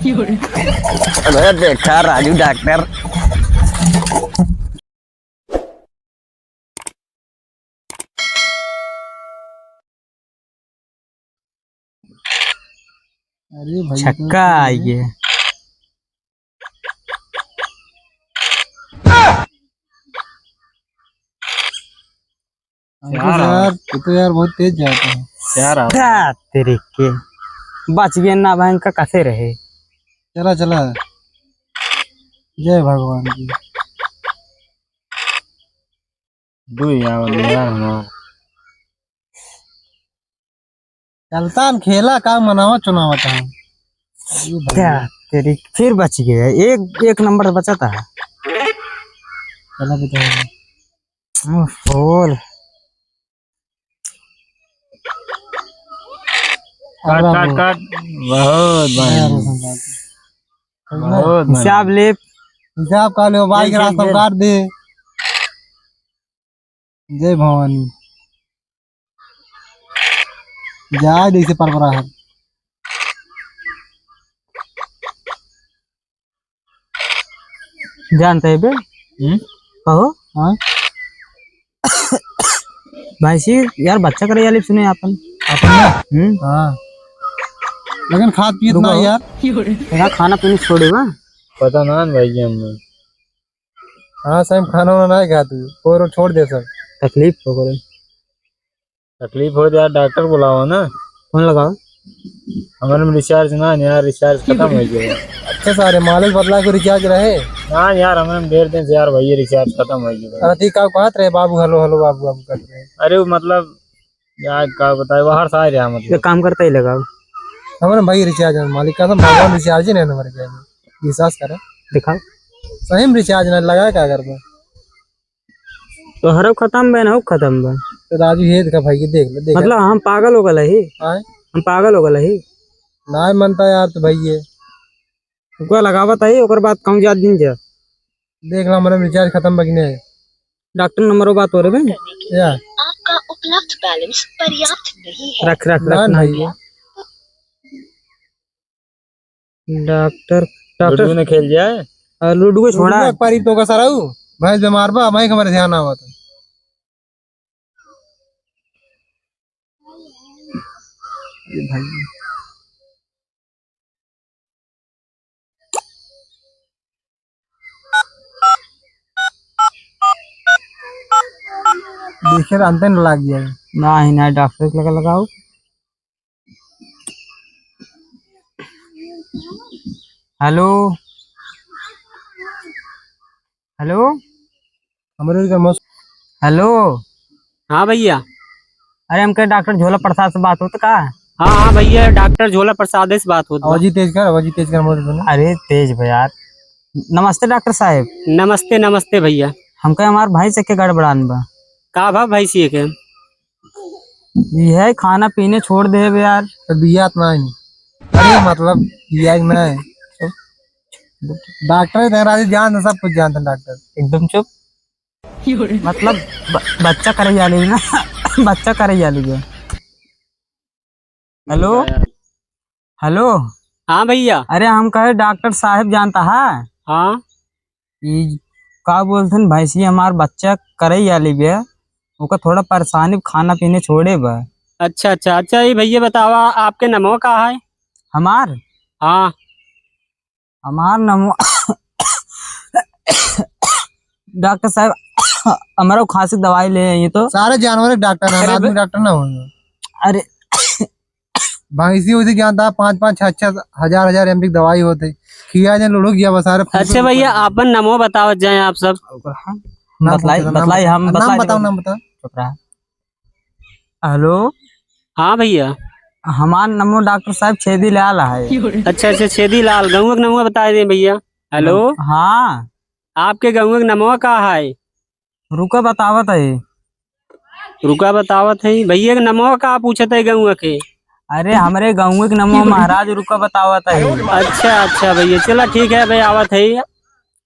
अरे देखा राजू डॉक्टर। अरे भाई छक्का ये यार तू तो यार बहुत तेज जाता है यार तेरे के बच गए ना भाई का कैसे रहे। चला चला जय भगवान की चलता हम खेला का मनावा चुनावा था यार तेरी फिर बच गए। एक एक नंबर बचा था। चला बताओ फूल काट काट काट बहुत हिसाब ले। हिसाब का लो बाइक रास्ता में काट दे। जय भवानी जाए जैसे परपरा है। जानते है बे कहो। हाँ भाई यार बच्चा करे यार सुने अपन हाँ लेकिन खाद पीत ना यार यहाँ खाना पीना छोड़ेगा। पता ना भाई हमने हाँ सही खाना वाना नहीं खा तू और छोड़ दे सब तकलीफ हो गई। तकलीफ हो यार डॉक्टर बुलाओ ना। फोन लगाओ। हमारे में रिचार्ज ना यार रिचार्ज खत्म हो गया। अच्छा सारे मालिक बदला को रिचार्ज रहे। हाँ यार हमारे डेढ़ दिन से यार भैया रिचार्ज खत्म हो गया। अरे ठीक बात रहे बाबू हेलो हेलो बाबू बाबू कर रहे। अरे वो मतलब यार क्या बताए बाहर से आ रहा मतलब काम करता ही लगाओ। हमारे भाई रिचार्ज मालिक का भगवान रिचार्ज ही नहीं हमारे विश्वास करे दिखाओ सही में रिचार्ज नहीं लगाया क्या कर तो हर खत्म बे ना खत्म बे तो राजू ये देखा भाई देख ले मतलब हम पागल हो गए ही। हम पागल हो गए ही ना मनता यार तो भाई ये को लगावत है ओकर बाद कम ज्यादा दिन जा देख ला हमारा रिचार्ज खत्म बगने है। डॉक्टर नंबर बात हो रहे या आपका उपलब्ध बैलेंस पर्याप्त नहीं है। रख रख रख भैया डॉक्टर डॉक्टर ने खेल जाए लूडो को छोड़ा एक पारी तो का सारा भाई बीमार बा मैं हमारे ध्यान आवा था भाई देखे अंत न लग गया ना ही ना डॉक्टर को लगा लगाओ। हेलो हेलो हमारे हेलो। हाँ भैया। अरे हम कह डॉक्टर झोला प्रसाद से बात होता का। हाँ हाँ भैया डॉक्टर झोला प्रसाद से बात होती। आवाज तेज कर अरे तेज भाई यार। नमस्ते डॉक्टर साहब। नमस्ते नमस्ते भैया। हम कह हमारे भाई से के गड़बड़ान बा का भा भाई सी के ये खाना पीने छोड़ दे यार तो बिया इतना ही अरे मतलब बिया ना है डॉक्टर राजू जान सब कुछ जानते डॉक्टर एकदम चुप। मतलब बच्चा करे जा ली ना बच्चा करे जा ली। Hello hello. हाँ भैया। अरे हम कहे डॉक्टर साहब जानता है। हाँ ये का बोलते हैं भाई सी हमार बच्चा करे जा ली बे ओका थोड़ा परेशानी खाना पीने छोड़े बा। अच्छा अच्छा अच्छा ये भैया बतावा आपके नमो का है। हमार हाँ हमार नमो डॉक्टर साहब हमारा खांसी दवाई ले ये तो सारे जानवर डॉक्टर है आदमी डॉक्टर ना हो। अरे भैंसी उसी जानता है 5-5 6-6 हजार एमपी दवाई होते खिया जाए लोग गया बस सारे। अच्छा भैया अपन नमो बताओ जाए आप सब। बतलाई बतलाई हम नाम बताओ नाम बताओ। चुप रहा। हेलो हाँ भैया। हमार नमो डॉक्टर साहब छेदी लाल है। अच्छा अच्छा छेदी लाल गौवा का नमो बता दे भैया। हेलो हाँ आपके गौवा का नमो का है। रुका बतावत है। रुका बतावत है भैया का नमो का पूछत है गौवा के। अरे हमारे गाँव के नमो महाराज रुका बतावत है। अच्छा अच्छा भैया चला ठीक है भाई आवत है।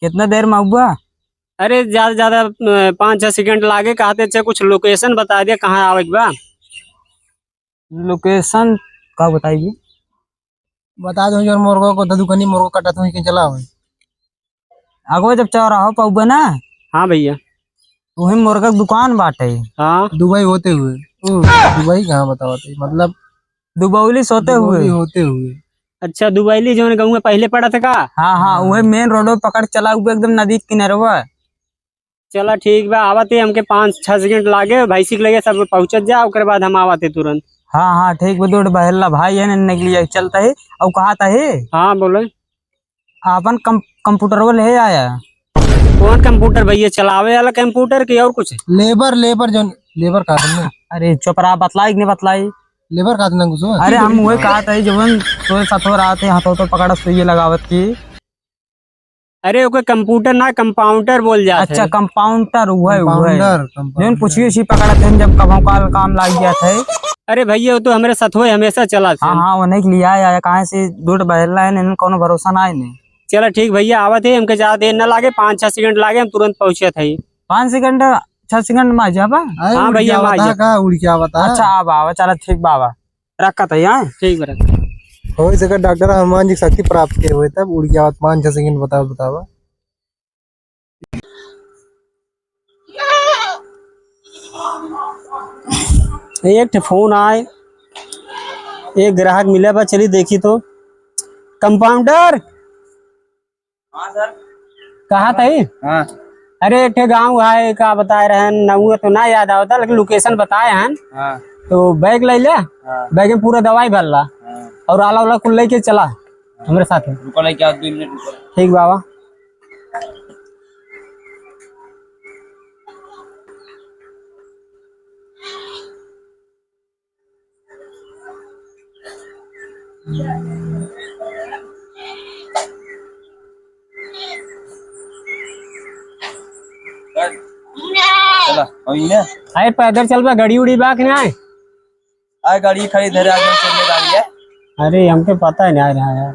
कितना देर में हुआ। अरे ज्यादा ज्यादा 5-6 सेकंड लागे कहते अच्छा कुछ लोकेशन बता दिया कहाँ आवे के बा। लोकेशन का बताइए। बता दो जो मुर्गो को दुकानी मुर्गो कटा तो कहीं चला हुआ अगो जब चौराहो पहुबे ना, हाँ भैया। वही मुर्गा की दुकान बाटे। हाँ दुबई होते हुए दुबई कहाँ बताओ तो मतलब दुबौली सोते हुए। दुबई होते हुए अच्छा, दुबैली जो गाँव में पहले पड़ा था का। हाँ हाँ, वही मेन रोड पकड़ चला हुआ एकदम नदी के किनारे। चला ठीक बा, आवते हमके 5-6 सेकंड लागे, भैंसी के लगे सब पहुँचत जा, ओकर बाद हम आवते तुरंत। हाँ हाँ ठीक बा, दौड़ बहला भाई है निकली चलता है। और कहा था है हाँ बोले। अपन कंप्यूटर वो ले आया। कौन कंप्यूटर भैया, चलावे वाला कंप्यूटर की और कुछ। लेबर लेबर जो लेबर कहा तुमने अरे चुपरा बतलाई कि नहीं बतलाई। लेबर कहा तुमने कुछ अरे हम वही कहा था जवन तो सतोर आते हाथों तो पकड़ा सुई लगावत की। अरे ओके कंप्यूटर ना कंपाउंडर बोल जाते। अच्छा कंपाउंडर हुआ कंपाउंडर जो पूछिए उसी पकड़ा थे जब कभों काल काम लग गया था। अरे भैया वो तो हमारे साथ हुए हमेशा चला थे। हाँ हाँ, वो नहीं लिया आया कहाँ से दूर बहला है इन्हें कोनो भरोसा ना है नहीं। चला ठीक भैया, आवत है, हमके ज्यादा देर न लागे, 5-6 सेकंड लागे, हम तुरंत पहुंचे थे। 5 सेकंड 6 सेकंड में आ जा बा। हाँ भैया, हम आ जाए। कहा उड़ क्या बता अच्छा आ बाबा, चला ठीक बाबा, रखा था यहाँ ठीक बरा। हो सके डॉक्टर हनुमान जी शक्ति प्राप्त किए हुए तब उड़ गया 5-6 सेकंड बताओ बतावा। एक फोन आए, एक ग्राहक मिला बा, चली देखी तो। कंपाउंडर कहा था ही? हाँ। अरे एक गाँव है, का बताए रहे नहुआ तो ना याद आवता, लेकिन लोकेशन बताए हैं। हाँ। तो बैग ले ले। हाँ। बैग में पूरा दवाई भर ला। हाँ। और आला उला कुल लेके चला हमारे साथ में। रुको लेके आओ 2 मिनट रुको। ठीक बाबा। चला वही ना। अरे पैदल चल बा, गाड़ी उड़ी बाक नहीं आए। आए गाड़ी खड़ी धरे आगे चलने गाड़ी है। अरे हमको पता है नहीं आ रहा यार।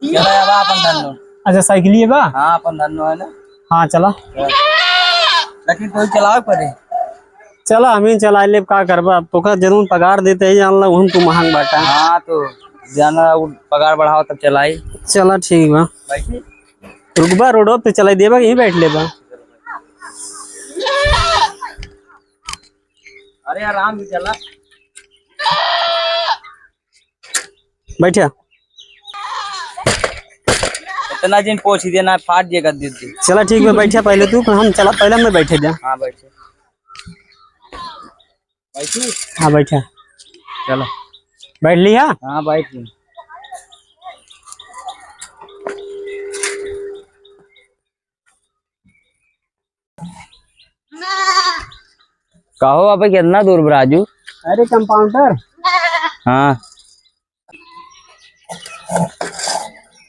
चला यार अपन धन्नो। अच्छा साइकिल है बा। हाँ अपन धन्नो है ना। हाँ चला। लेकिन तो चलाओ पड़े। चला हमें चला ले, का करबा, तो का जरूर पगार देते ही जान ला, हम तू महंग बाटा। हाँ तो जाना पगार बढ़ाओ तब चलाई। चला ठीक बा, बैठी रुकबा रोड पे चला देबा, यहीं बैठ ले बा। अरे आराम से चला। बैठा। इतना दिन पहुंच देना फाट जाएगा दीदी। चला ठीक है, बैठा पहले तू, हम चला पहले मैं बैठे जा। हाँ बैठे बैठी। हाँ बैठा। चलो बैठ लिया। हाँ बैठ ली। कहो अब कितना दूर राजू। अरे कंपाउंडर। हाँ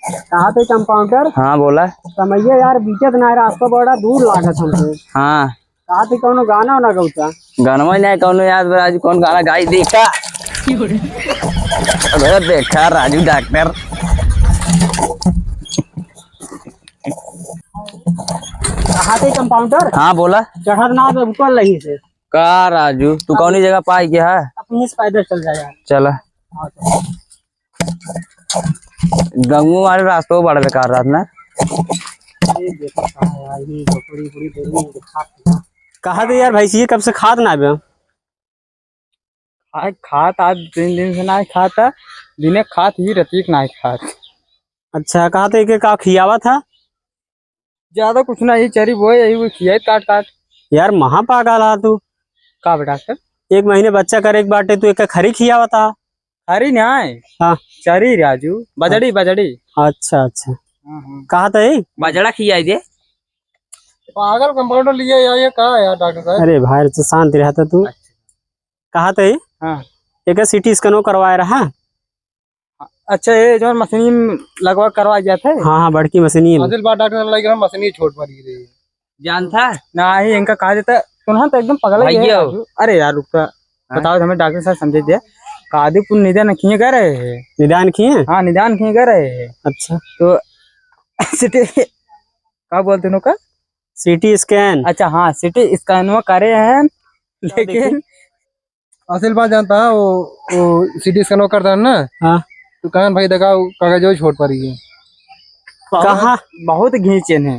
कहा थे कंपाउंडर? हाँ बोला। समझिए यार, बीचत ना रास्ता बड़ा दूर लागत हमको। हाँ कहा थे कोनो गाना वाना गौता। गाना नहीं कौन याद राजू कौन गाना गाई देखा। अरे देखा राजू डॉक्टर। कहा थे कंपाउंडर? हाँ बोला। चढ़र ना पे उतर रही से। का राजू तू कौन जगह पाई क्या है। अपनी से पैदल चल जाए यार। चला गंगू वाले रास्तों बड़ा बेकार रात ना। कहा थे यार भैंसी कब से खाद ना बे। खात आज 3 दिन से ना खाता। दिने खात ही रतीक ना खात। अच्छा कहा थे कि का खियावा था। ज्यादा कुछ नहीं चरी वो यही वो खिया काट काट। यार महा पागल आ तू। का बेटा सर 1 महीने बच्चा करे एक बाटे, तू एक खरी खियावा था। हरी नहीं। हाँ चरी राजू बजड़ी बजड़ी। अच्छा अच्छा। कहा था ये बजड़ा खिया दे। पागल कंपाउंडर लिया ये कहा यार डॉक्टर साहब। अरे भाई तो शांति रहता तू। कहा था ये हाँ एक सीटी स्कैन करवाया रहा। अच्छा ये जो मशीन लगवा करवा जाता है। हाँ हाँ बड़की मशीन है। असल बात डॉक्टर साहब लग रहा मशीन ही छोड़ पड़ गई। जान था ना ही इनका कहा जाता सुना तो एकदम पगला ही है राजू। अरे यार रुकता बताओ हमें डॉक्टर साहब समझे दिया। कादीपुर निदान किए कर रहे हैं। निदान किए। हाँ निदान किए कर रहे हैं। अच्छा तो क्या बोलते हैं का सीटी स्कैन। अच्छा हाँ सिटी स्कैन करे हैं लेकिन असल बात जानता है वो सिटी स्कैन करता है ना। हाँ दुकान भाई दिखाओ कागज छोट पड़ी है। कहाँ बहुत घींचन है।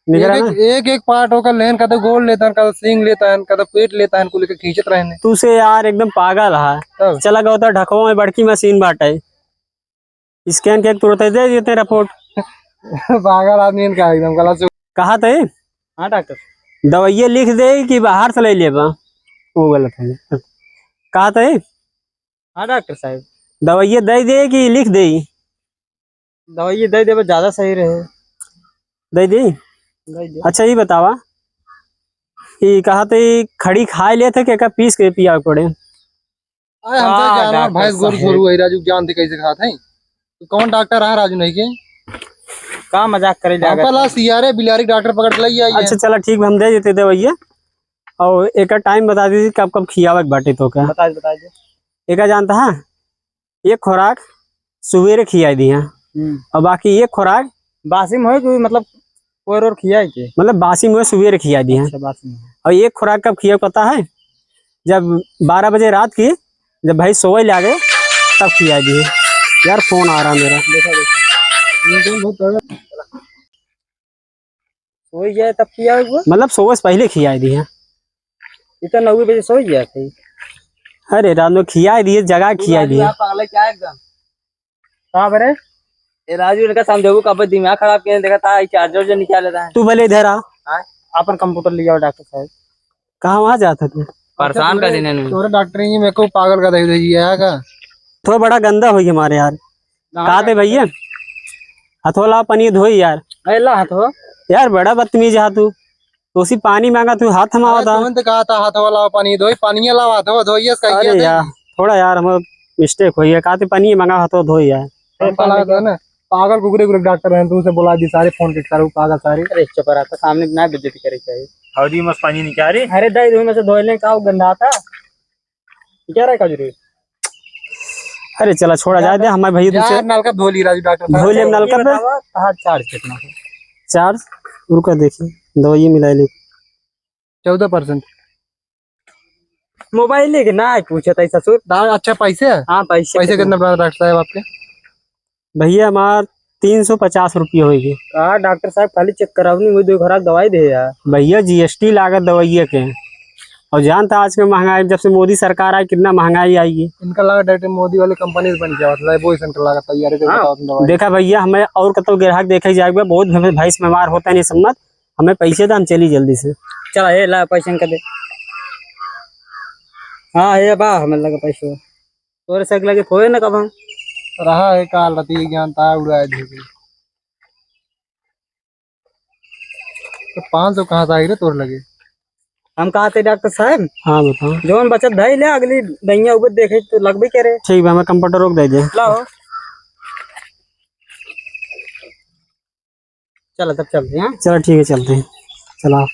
निकला ना एक एक पार्ट होकर लेन का तो गोल लेता है, का सींग लेता है, का तो पेट लेता है, को लेकर खींचत रहने। तू से यार एकदम पागल है। तब चला गया होता ढको में बड़की मशीन बाटे, स्कैन के तुरंत दे देते रिपोर्ट। पागल आदमी इनका एकदम गलत। कहा थे हाँ डॉक्टर, दवाइये लिख दे कि बाहर से ले लेबा, वो गलत है। कहा थे हाँ डॉक्टर साहब, दवाइये दे दे कि लिख दे? दवाई दे दे ज्यादा सही रहे। दे दे। दे दे। अच्छा ये बतावा कि कहा थे खड़ी खा ले थे क्या पीस के पिया पड़े? अरे हमसे हाँ, जानवर डॉक्टर भाई गोर साहब। गोरू है राजू, जानते कैसे खाते हैं? तो कौन डॉक्टर है राजू नहीं के? का मजाक करे जाएगा। हमका ला सियारे बिलारी डॉक्टर पकड़ के ले आई है। अच्छा चला ठीक, हम दे देते दवाइया। और एक टाइम बता दीजिए कब कब खियावे के बाटे तो क्या? बता दे। एक जानता है, एक खुराक सुबेरे खिया दी है और बाकी एक खुराक बासी में हो, जो मतलब और खिया है के? मतलब बासी में सुबेरे खिया दी है। अच्छा, बासी में। और एक खुराक कब खिया पता है? जब 12 बजे रात की, जब भाई सोए लागे तब खिया दी है। यार फोन आ रहा मेरा। सोई गया तब किया हुआ? मतलब सोए से पहले खिया दी है। इतना 9 बजे सो गया था। अरे रात में खिया दिए, जगह खिया दिए। पागल क्या एकदम? कहाँ पर है? ए राजू ने कहा समझो कब दिमाग खराब किया, देखा था चार्जर जो निकाल लेता है। तू भले इधर आ। अपन कंप्यूटर लिया डॉक्टर साहब। कहाँ वहाँ जाता तू? परेशान कर देने में। तोरे डॉक्टर ही मेरे को पागल का दे है का। थोड़ा बड़ा गंदा हो गया हमारे यार। कहा थे भैया हथोला पानी धोई यार। अल्लाह हाथ हो। यार बड़ा बदतमीज है तू, तो उसी पानी मांगा तू हाथ थमावा था। तुरंत कहा था हाथ वाला पानी धोई, पानी लावा हाथ धोइए अरे यार थोड़ा यार हम मिस्टेक हुई है। कहा थे पानी मांगा हाथों धोई यार। ना पागल कुकुरे कुकुरे डॉक्टर है, तू उसे बोला दी सारे फोन के करो पागल सारे। अरे चुप रहा था, सामने ना बेइज्जती करे चाहिए। हौदी मस्त पानी निकाल रही। अरे दही में से धोने का वो गंदा था क्या रहा खजूरी। अरे चला छोड़ा जाए दे हमारे भैया तुझसे यार नलका धो ली राजू डॉक्टर धो ले नलका पे। कहाँ चार्ज कितना है? चार्ज रुका देखिए दवाई मिला ले 14%। मोबाइल लेके ना पूछे था ससुर। अच्छा पैसे? हाँ पैसे कितना बड़ा डॉक्टर साहब आपके? भैया हमार 350 रुपये होगी। कहा डॉक्टर साहब खाली चेक करावनी हुई, 2 खुराक दवाई दे यार। भैया जीएसटी लागत दवाइया के, और जानता आज के महंगाई, जब से मोदी सरकार आई कितना महंगाई आएगी। इनका लागत डायरेक्ट मोदी वाली कंपनी से बन गया, मतलब वो इनका लागत तैयारी के बताओ तुम दवाई। देखा भैया हमें और कतो ग्राहक देखे जाएगा, बहुत भैंस बीमार होता है नहीं सम्मत, हमें पैसे तो हम चली जल्दी से। चला ये ला पैसे इनका दे। हाँ ये बा हमें लगा पैसे तोरे से लगे खोए ना कब हम रहा है काल रती ज्ञानता उड़ाए थे। तो 500 कहाँ से आई रे तोड़ लगे? हम कहा थे डॉक्टर साहब। हाँ बताओ। जोन बचत धई ले, अगली दैया उबत देखे तो लगबे करे। ठीक है हमें कंप्यूटर रोक दे दे। लाओ चलो तब चलते हैं। चलो ठीक है चलते हैं, चला।